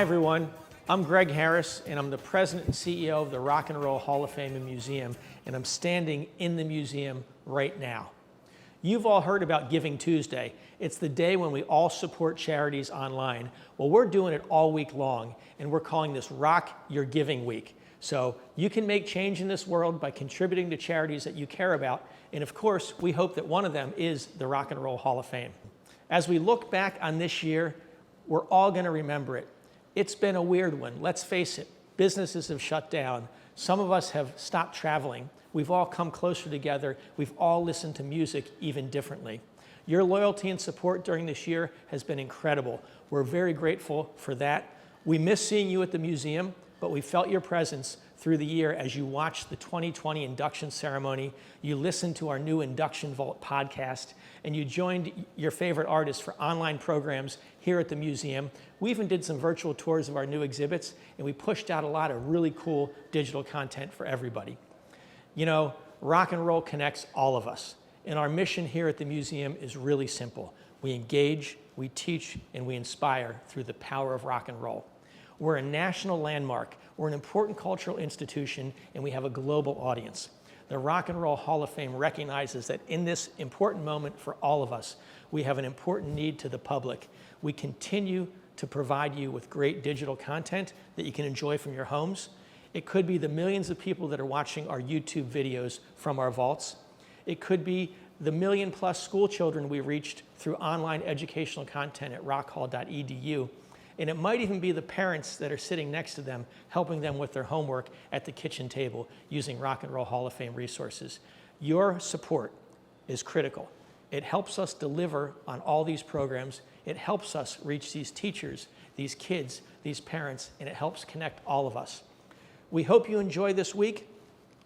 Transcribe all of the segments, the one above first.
everyone. I'm Greg Harris, and I'm the President and CEO of the Rock and Roll Hall of Fame and Museum, and I'm standing in the museum right now. You've all heard about Giving Tuesday. It's the day when we all support charities online. Well, we're doing it all week long, and we're calling this Rock Your Giving Week. So you can make change in this world by contributing to charities that you care about, and of course, we hope that one of them is the Rock and Roll Hall of Fame. As we look back on this year, we're all going to remember it. It's been a weird one. Let's face it, businesses have shut down. Some of us have stopped traveling. We've all come closer together. We've all listened to music even differently. Your loyalty and support during this year has been incredible. We're very grateful for that. We miss seeing you at the museum, but we felt your presence through the year as you watched the 2020 induction ceremony, you listened to our new Induction Vault podcast, and you joined your favorite artists for online programs here at the museum. We even did some virtual tours of our new exhibits, and we pushed out a lot of really cool digital content for everybody. You know, rock and roll connects all of us, and our mission here at the museum is really simple. We engage, we teach, and we inspire through the power of rock and roll. We're a national landmark, we're an important cultural institution, and we have a global audience. The Rock and Roll Hall of Fame recognizes that in this important moment for all of us, we have an important need to the public. We continue to provide you with great digital content that you can enjoy from your homes. It could be the millions of people that are watching our YouTube videos from our vaults. It could be the million-plus school children we reached through online educational content at rockhall.edu. And it might even be the parents that are sitting next to them, helping them with their homework at the kitchen table using Rock and Roll Hall of Fame resources. Your support is critical. It helps us deliver on all these programs. It helps us reach these teachers, these kids, these parents, and it helps connect all of us. We hope you enjoy this week.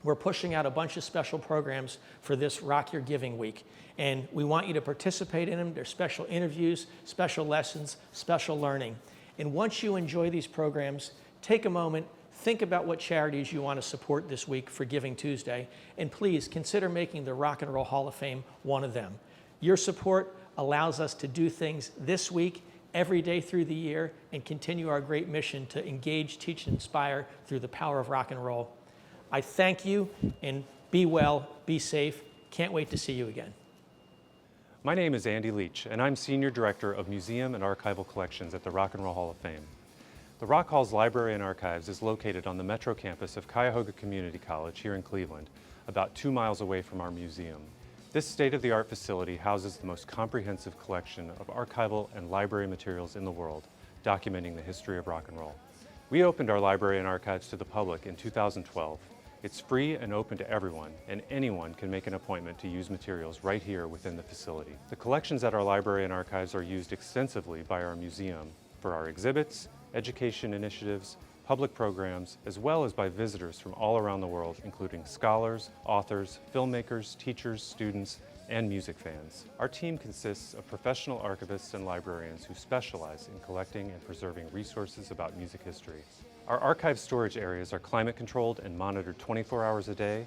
We're pushing out a bunch of special programs for this Rock Your Giving Week, and we want you to participate in them. There's special interviews, special lessons, special learning. And once you enjoy these programs, take a moment, think about what charities you want to support this week for Giving Tuesday, and please consider making the Rock and Roll Hall of Fame one of them. Your support allows us to do things this week, every day through the year, and continue our great mission to engage, teach, and inspire through the power of rock and roll. I thank you, and be well, be safe. Can't wait to see you again. My name is Andy Leach, and I'm Senior Director of Museum and Archival Collections at the Rock and Roll Hall of Fame. The Rock Hall's Library and Archives is located on the Metro campus of Cuyahoga Community College here in Cleveland, about 2 miles away from our museum. This state-of-the-art facility houses the most comprehensive collection of archival and library materials in the world, documenting the history of rock and roll. We opened our library and archives to the public in 2012. It's free and open to everyone, and anyone can make an appointment to use materials right here within the facility. The collections at our library and archives are used extensively by our museum for our exhibits, education initiatives, public programs, as well as by visitors from all around the world, including scholars, authors, filmmakers, teachers, students, and music fans. Our team consists of professional archivists and librarians who specialize in collecting and preserving resources about music history. Our archive storage areas are climate controlled and monitored 24 hours a day,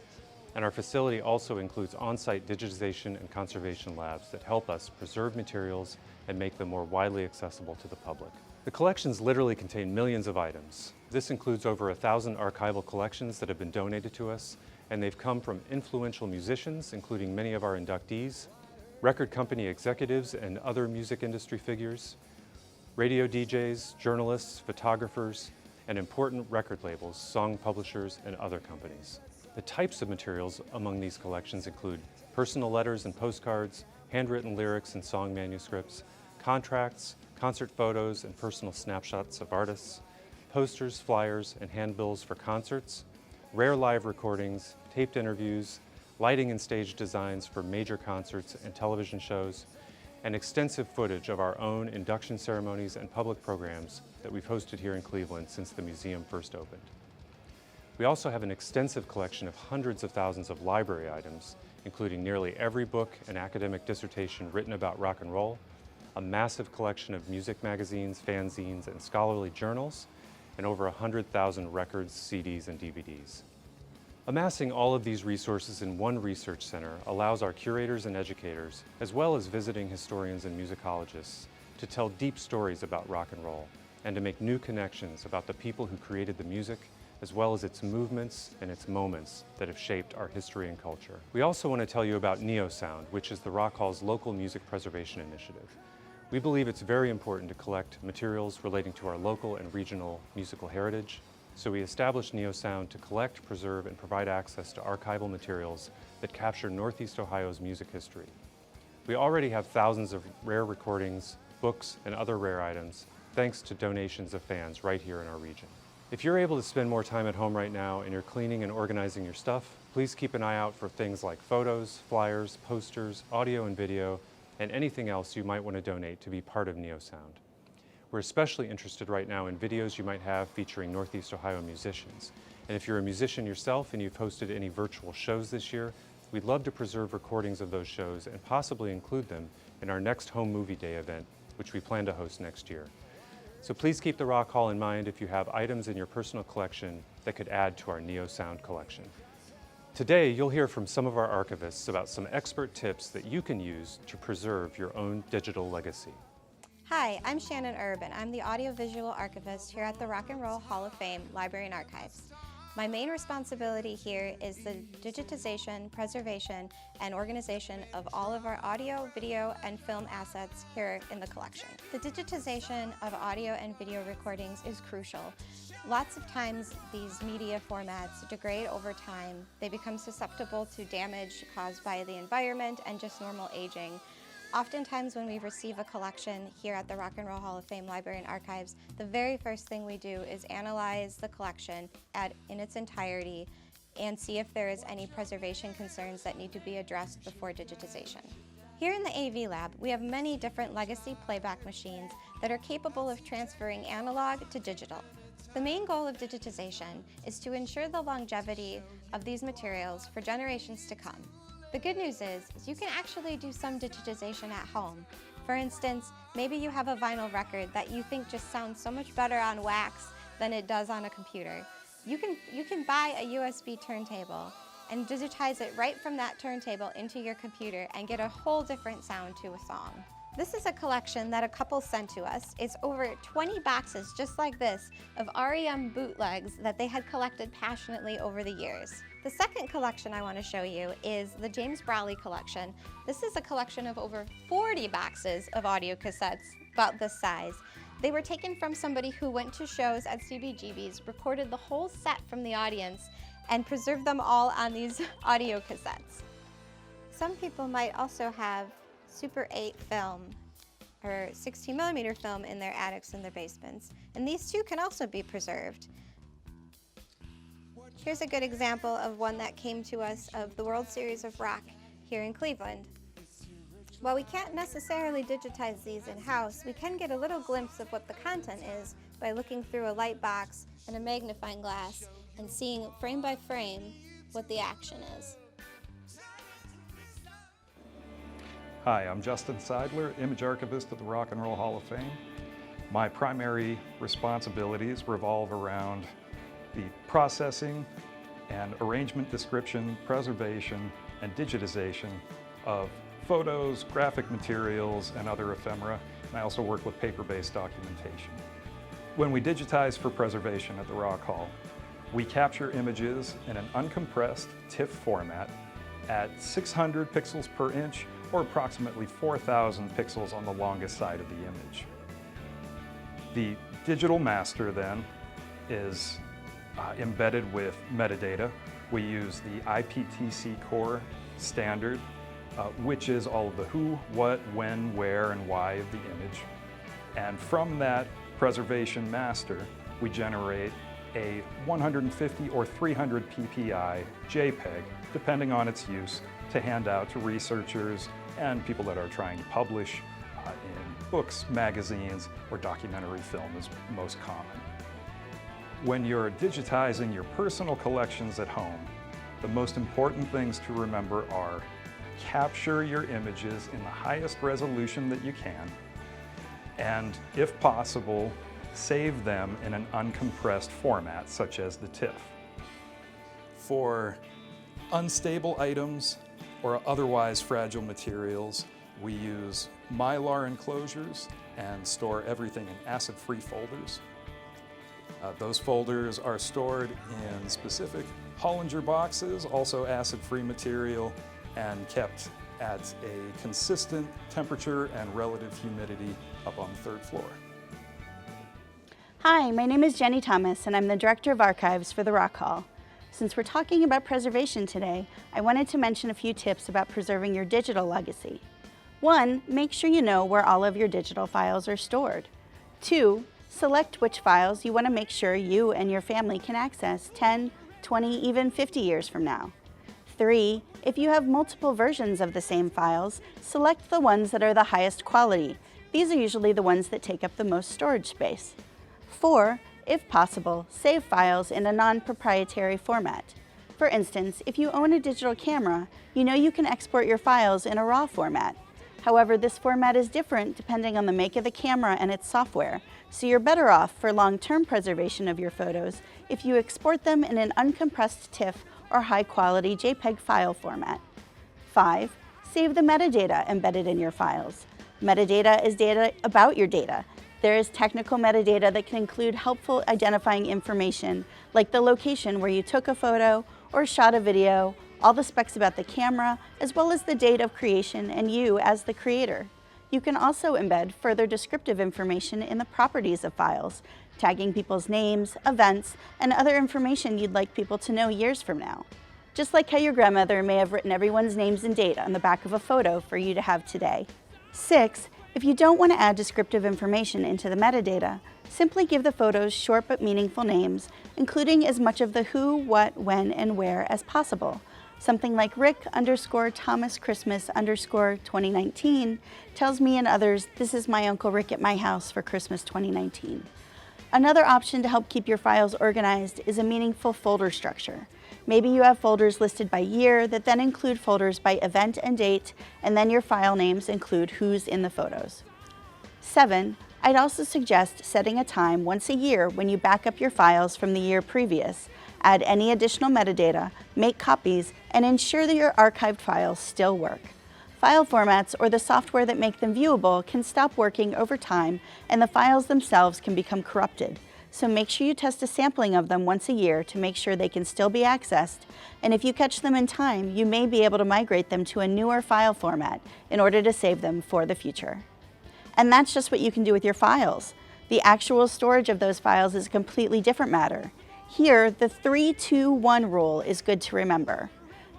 and our facility also includes on-site digitization and conservation labs that help us preserve materials and make them more widely accessible to the public. The collections literally contain millions of items. This includes over 1,000 archival collections that have been donated to us, and they've come from influential musicians, including many of our inductees, record company executives and other music industry figures, radio DJs, journalists, photographers, and important record labels, song publishers, and other companies. The types of materials among these collections include personal letters and postcards, handwritten lyrics and song manuscripts, contracts, concert photos and personal snapshots of artists, posters, flyers, and handbills for concerts, rare live recordings, taped interviews, lighting and stage designs for major concerts and television shows, and extensive footage of our own induction ceremonies and public programs that we've hosted here in Cleveland since the museum first opened. We also have an extensive collection of hundreds of thousands of library items, including nearly every book and academic dissertation written about rock and roll, a massive collection of music magazines, fanzines, and scholarly journals, and over 100,000 records, CDs, and DVDs. Amassing all of these resources in one research center allows our curators and educators, as well as visiting historians and musicologists, to tell deep stories about rock and roll. and to make new connections about the people who created the music, as well as its movements and its moments that have shaped our history and culture. We also want to tell you about NeoSound, which is the Rock Hall's local music preservation initiative. We believe it's very important to collect materials relating to our local and regional musical heritage, so we established NeoSound to collect, preserve, and provide access to archival materials that capture Northeast Ohio's music history. We already have thousands of rare recordings, books, and other rare items, thanks to donations of fans right here in our region. If you're able to spend more time at home right now and you're cleaning and organizing your stuff, please keep an eye out for things like photos, flyers, posters, audio and video, and anything else you might want to donate to be part of NeoSound. We're especially interested right now in videos you might have featuring Northeast Ohio musicians. And if you're a musician yourself and you've hosted any virtual shows this year, we'd love to preserve recordings of those shows and possibly include them in our next Home Movie Day event, which we plan to host next year. So please keep the Rock Hall in mind if you have items in your personal collection that could add to our NeoSound collection. Today, you'll hear from some of our archivists about some expert tips that you can use to preserve your own digital legacy. Hi, I'm Shannon Urban. I'm the audiovisual archivist here at the Rock and Roll Hall of Fame Library and Archives. My main responsibility here is the digitization, preservation, and organization of all of our audio, video, and film assets here in the collection. The digitization of audio and video recordings is crucial. Lots of times these media formats degrade over time. They become susceptible to damage caused by the environment and just normal aging. Oftentimes when we receive a collection here at the Rock and Roll Hall of Fame Library and Archives, the very first thing we do is analyze the collection in its entirety and see if there is any preservation concerns that need to be addressed before digitization. Here in the AV Lab, we have many different legacy playback machines that are capable of transferring analog to digital. The main goal of digitization is to ensure the longevity of these materials for generations to come. The good news is you can actually do some digitization at home. For instance, maybe you have a vinyl record that you think just sounds so much better on wax than it does on a computer. You can buy a USB turntable and digitize it right from that turntable into your computer and get a whole different sound to a song. This is a collection that a couple sent to us. It's over 20 boxes just like this of REM bootlegs that they had collected passionately over the years. The second collection I want to show you is the James Brawley collection. This is a collection of over 40 boxes of audio cassettes, about this size. They were taken from somebody who went to shows at CBGB's, recorded the whole set from the audience, and preserved them all on these audio cassettes. Some people might also have Super 8 film or 16mm film in their attics and their basements, and these too can also be preserved. Here's a good example of one that came to us of the World Series of Rock here in Cleveland. While we can't necessarily digitize these in-house, we can get a little glimpse of what the content is by looking through a light box and a magnifying glass and seeing frame by frame what the action is. Hi, I'm Justin Seidler, Image Archivist at the Rock and Roll Hall of Fame. My primary responsibilities revolve around the processing and arrangement, description, preservation, and digitization of photos, graphic materials, and other ephemera. And I also work with paper-based documentation. When we digitize for preservation at the Rock Hall, we capture images in an uncompressed TIFF format at 600 pixels per inch, or approximately 4,000 pixels on the longest side of the image. The digital master then is embedded with metadata. We use the IPTC core standard, which is all of the who, what, when, where, and why of the image. And from that preservation master, we generate a 150 or 300 ppi JPEG, depending on its use, to hand out to researchers and people that are trying to publish in books, magazines, or documentary film is most common. When you're digitizing your personal collections at home, the most important things to remember are capture your images in the highest resolution that you can, and if possible, save them in an uncompressed format such as the TIFF. For unstable items or otherwise fragile materials, We use Mylar enclosures and store everything in acid-free folders. Those folders are stored in specific Hollinger boxes, also acid-free material, and kept at a consistent temperature and relative humidity up on the 3rd floor. Hi, my name is Jenny Thomas, and I'm the Director of Archives for the Rock Hall. Since we're talking about preservation today, I wanted to mention a few tips about preserving your digital legacy. 1, make sure you know where all of your digital files are stored. 2, select which files you want to make sure you and your family can access 10, 20, even 50 years from now. 3, if you have multiple versions of the same files, select the ones that are the highest quality. These are usually the ones that take up the most storage space. 4, if possible, save files in a non-proprietary format. For instance, if you own a digital camera, you know you can export your files in a RAW format. However, this format is different depending on the make of the camera and its software, so you're better off for long-term preservation of your photos if you export them in an uncompressed TIFF or high-quality JPEG file format. 5, save the metadata embedded in your files. Metadata is data about your data. There is technical metadata that can include helpful identifying information, like the location where you took a photo or shot a video, all the specs about the camera, as well as the date of creation and you as the creator. You can also embed further descriptive information in the properties of files, tagging people's names, events, and other information you'd like people to know years from now. Just like how your grandmother may have written everyone's names and date on the back of a photo for you to have today. 6, if you don't want to add descriptive information into the metadata, simply give the photos short but meaningful names, including as much of the who, what, when, and where as possible. Something like Rick_Thomas Christmas_2019 tells me and others, this is my Uncle Rick at my house for Christmas 2019. Another option to help keep your files organized is a meaningful folder structure. Maybe you have folders listed by year that then include folders by event and date, and then your file names include who's in the photos. 7, I'd also suggest setting a time once a year when you back up your files from the year previous, add any additional metadata, make copies, and ensure that your archived files still work. File formats or the software that make them viewable can stop working over time, and the files themselves can become corrupted. So make sure you test a sampling of them once a year to make sure they can still be accessed, and if you catch them in time, you may be able to migrate them to a newer file format in order to save them for the future. And that's just what you can do with your files. The actual storage of those files is a completely different matter. Here, the 3-2-1 rule is good to remember.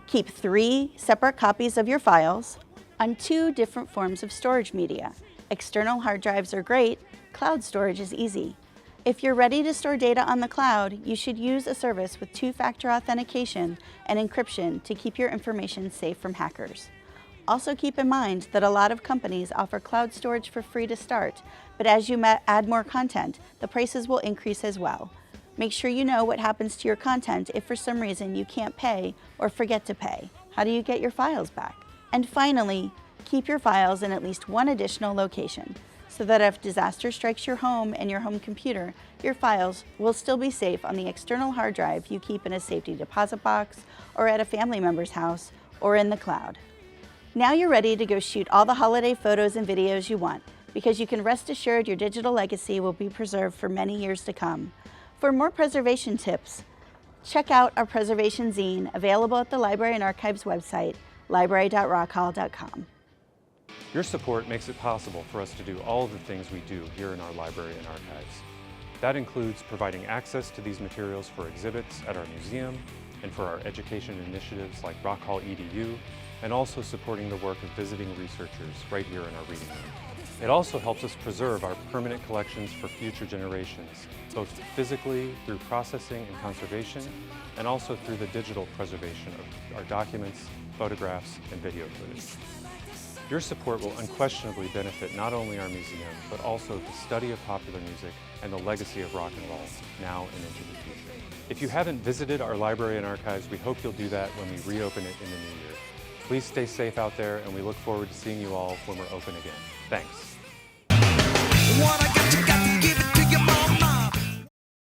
Keep 3 separate copies of your files on 2 different forms of storage media. External hard drives are great, cloud storage is easy. If you're ready to store data on the cloud, you should use a service with 2-factor authentication and encryption to keep your information safe from hackers. Also keep in mind that a lot of companies offer cloud storage for free to start, but as you add more content, the prices will increase as well. Make sure you know what happens to your content if for some reason you can't pay or forget to pay. How do you get your files back? And finally, keep your files in at least one additional location, so that if disaster strikes your home and your home computer, your files will still be safe on the external hard drive you keep in a safety deposit box, or at a family member's house, or in the cloud. Now you're ready to go shoot all the holiday photos and videos you want, because you can rest assured your digital legacy will be preserved for many years to come. For more preservation tips, check out our preservation zine available at the Library and Archives website, library.rockhall.com. Your support makes it possible for us to do all of the things we do here in our library and archives. That includes providing access to these materials for exhibits at our museum and for our education initiatives like Rock Hall EDU, and also supporting the work of visiting researchers right here in our reading room. It also helps us preserve our permanent collections for future generations, both physically through processing and conservation, and also through the digital preservation of our documents, photographs, and video footage. Your support will unquestionably benefit not only our museum, but also the study of popular music and the legacy of rock and roll, now and into the future. If you haven't visited our library and archives, we hope you'll do that when we reopen it in the new year. Please stay safe out there, and we look forward to seeing you all when we're open again. Thanks.